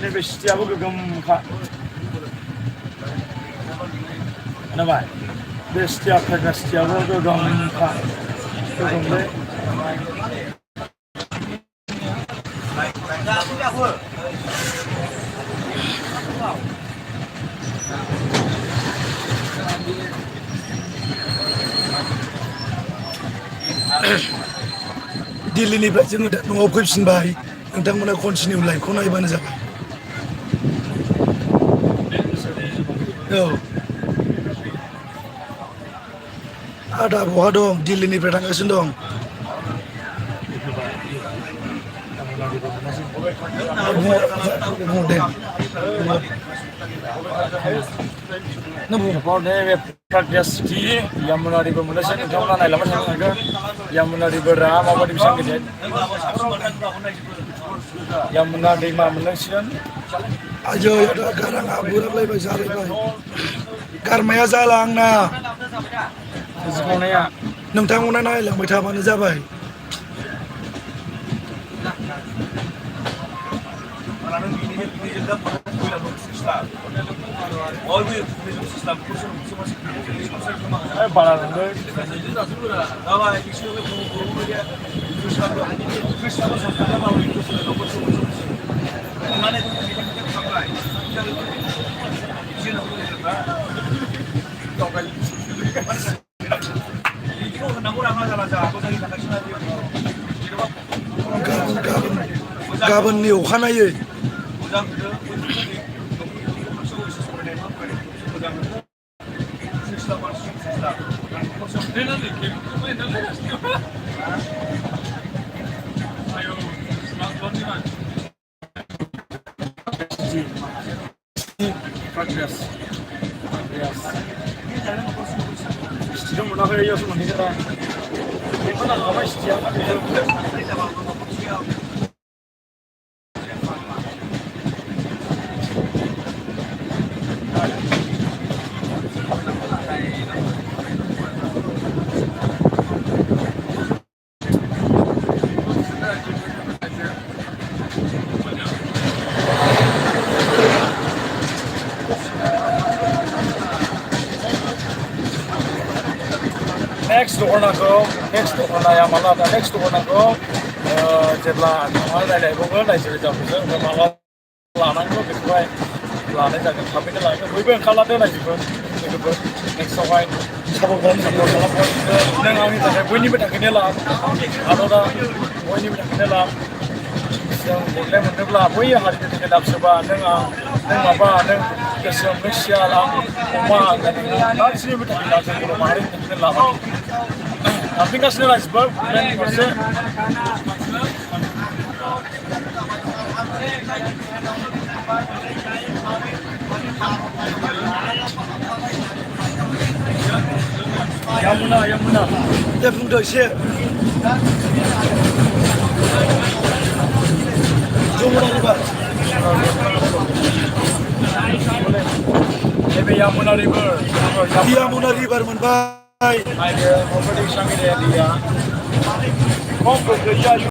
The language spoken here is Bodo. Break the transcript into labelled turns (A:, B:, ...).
A: नैबे सिटियाबो गोगोमखा खोनाबाय बे सिटिया फैग्रा सिटियाबो गोगोमखा गोगोमलै दिल्लीनिफ्राय जोङो दा न'आव फैफिनबाय नोंथांमोना कन्टिनिउ लाइभखौ नायबानो जाबाय औ आदा बहा दं दिल्लीनिफ्राय थांगासिनो दं दे Pragya City, Yamuna River Malaysia, and Town I love Yamuna River Ram, what is it? Yamuna Dima Malaysian. Ajo, Garang Abu Dhabi, Karmaya Zalangna. Nuntamuna Island, with Haman Zabai. गाबोननि अखानायै next door na go, next door na ya malah next door na go, jebla malah dah bukan dah jadi jauh je, malah lana go betul, lana jaga kami ni lana, bukan kalau ada lagi pun, next one, sabuk bom sabuk malah pun, nengang ni tak, bukan ni betul kena lah, ada dah, bukan ni betul kena lah, yang boleh mana lah, bukan hari ni kita dapat sebab nengang apa, neng kesan Malaysia lah, rumah, nanti sini betul kita sebab rumah hari ni kena lah. Tapi kan sini iceberg, dan masih Yamuna, dia pun dah siap. Jumlah river. Ini Yamuna River. Yamuna River menbai. Ada kompetisi yang dia. Kompetisi